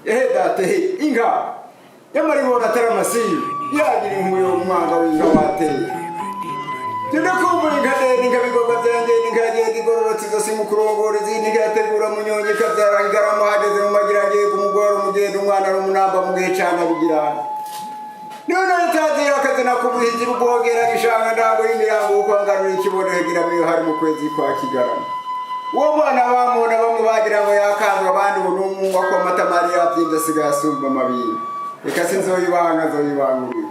date inka yamari bona taramasiyo yagira inkuyo umwanga w'inka wateye tunakumva inka n'inka bigorwa byanjye n'inka yagiye igororotse zose mu kurongora izindi inka yategura munyonge kabyara ingarama hageze mu magira ngiye kumugora umugenda umwana n'umunamba mu gihe cana bigirana none itaziye akazi nakubuhizi ubwogera gishanga ndago y'imirango uko ngarura ikibonegira miyo hari mu kwezi kwa Kigarama uwo mwana bamubona bamwe bagira ngo yakandwa abandi ubu n'umwungwa ko amata Mariya yabyinze asigaye asumba amabiri reka sinzoyibanga zoyibangurira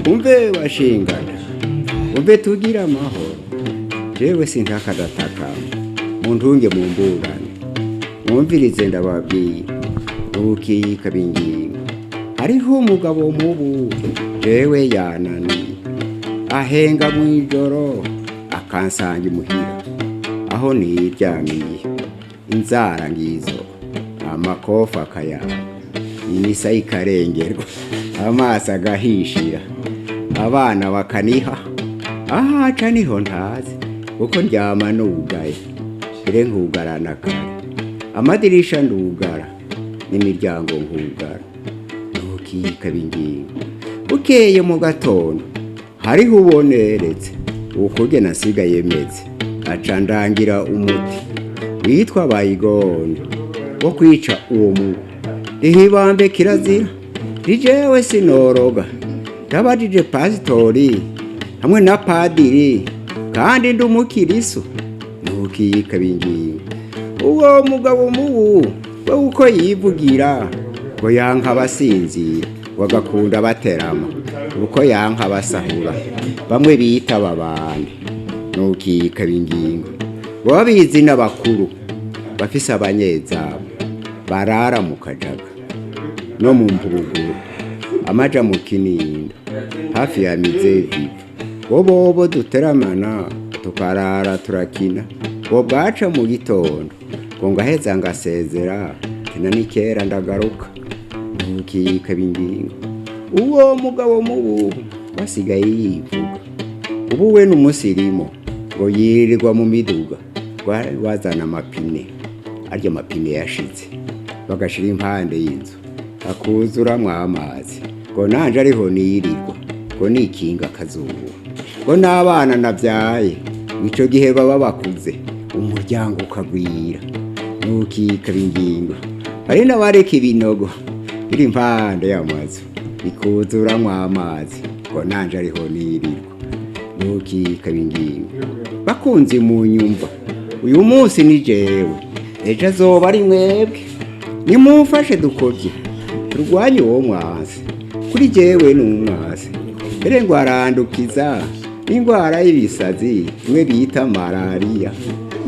umve washingana umve tugira amahoro jewe sintakadatakamba muntunge mu mburane mwumvirize ndababwira ubukika bingingo hariho umugabo mubu jewe yananiye ahenga mw'ijoro akansanga imuhira aho niryamiye inzara ngizo amakofa akayanga imisa ikarengerwa amaso agahishira abana bakaniha ahaca niho ntazi kuko ndyama nugaye ire nkugarana kare amadirisha ndugara n'imiryango nkugara ntukika bingingo bukeye mu gatondo hariho uboneretse ukurye nasigaye meze aca ndangira umuti witwa bayigonde wo kwica uwo mubu rihibambe kirazira rijewe sinoroga ndabajije pasitori hamwe na padiri kandi ndi umukiriso ntukika bingingo uwo mugabo mubu we uko yivugira ngo yanka abasinzira wagakunda baterama uko yanka abasahura bamwe bita babandi ntukika bingingo babizi n'abakuru bafise abanyezabo barara mu kajaga no mu mpuruguru amaja mu kinindo hafi ya mizevi bobo duteramana tukarara turakina bo bwaca mu gitondo ngo ngaheza ngasezera tina nikera ndagaruka ntukika bingingo uwo mugabo mubu basigaye yivuga ubu we n'umusirimo ngo yirirwa mu miduga wazana amapine arya mapine yashitse bagashira impande y'inzu akuzuramwo amazi ngo nanje ariho nirirwa ngo nikinga akazuba ngo n'abana navyaye ico gihe baba bakuze umuryango ukagwira ntukika bingingo hari n'abareka ibinogo biri impande y'amazu bikuzuramwo amazi ngo nanje ariho nirirwa ntukika bingingo bakunze mu nyumva uyu munsi ni jewe ejo azoba ari mwebwe nimumfashe dukorye turwanye uwo mwasi kuri jewe n'umwasi mbere ngo arandukiza n'indwara y'ibisazi imwe bita malariya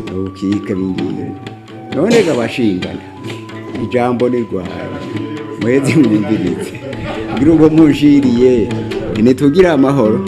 ntukika bingingo none gabashingana ijambo ni rwaye mwezi mwumvirize ngira ngo munjiriye ine tugira amahoro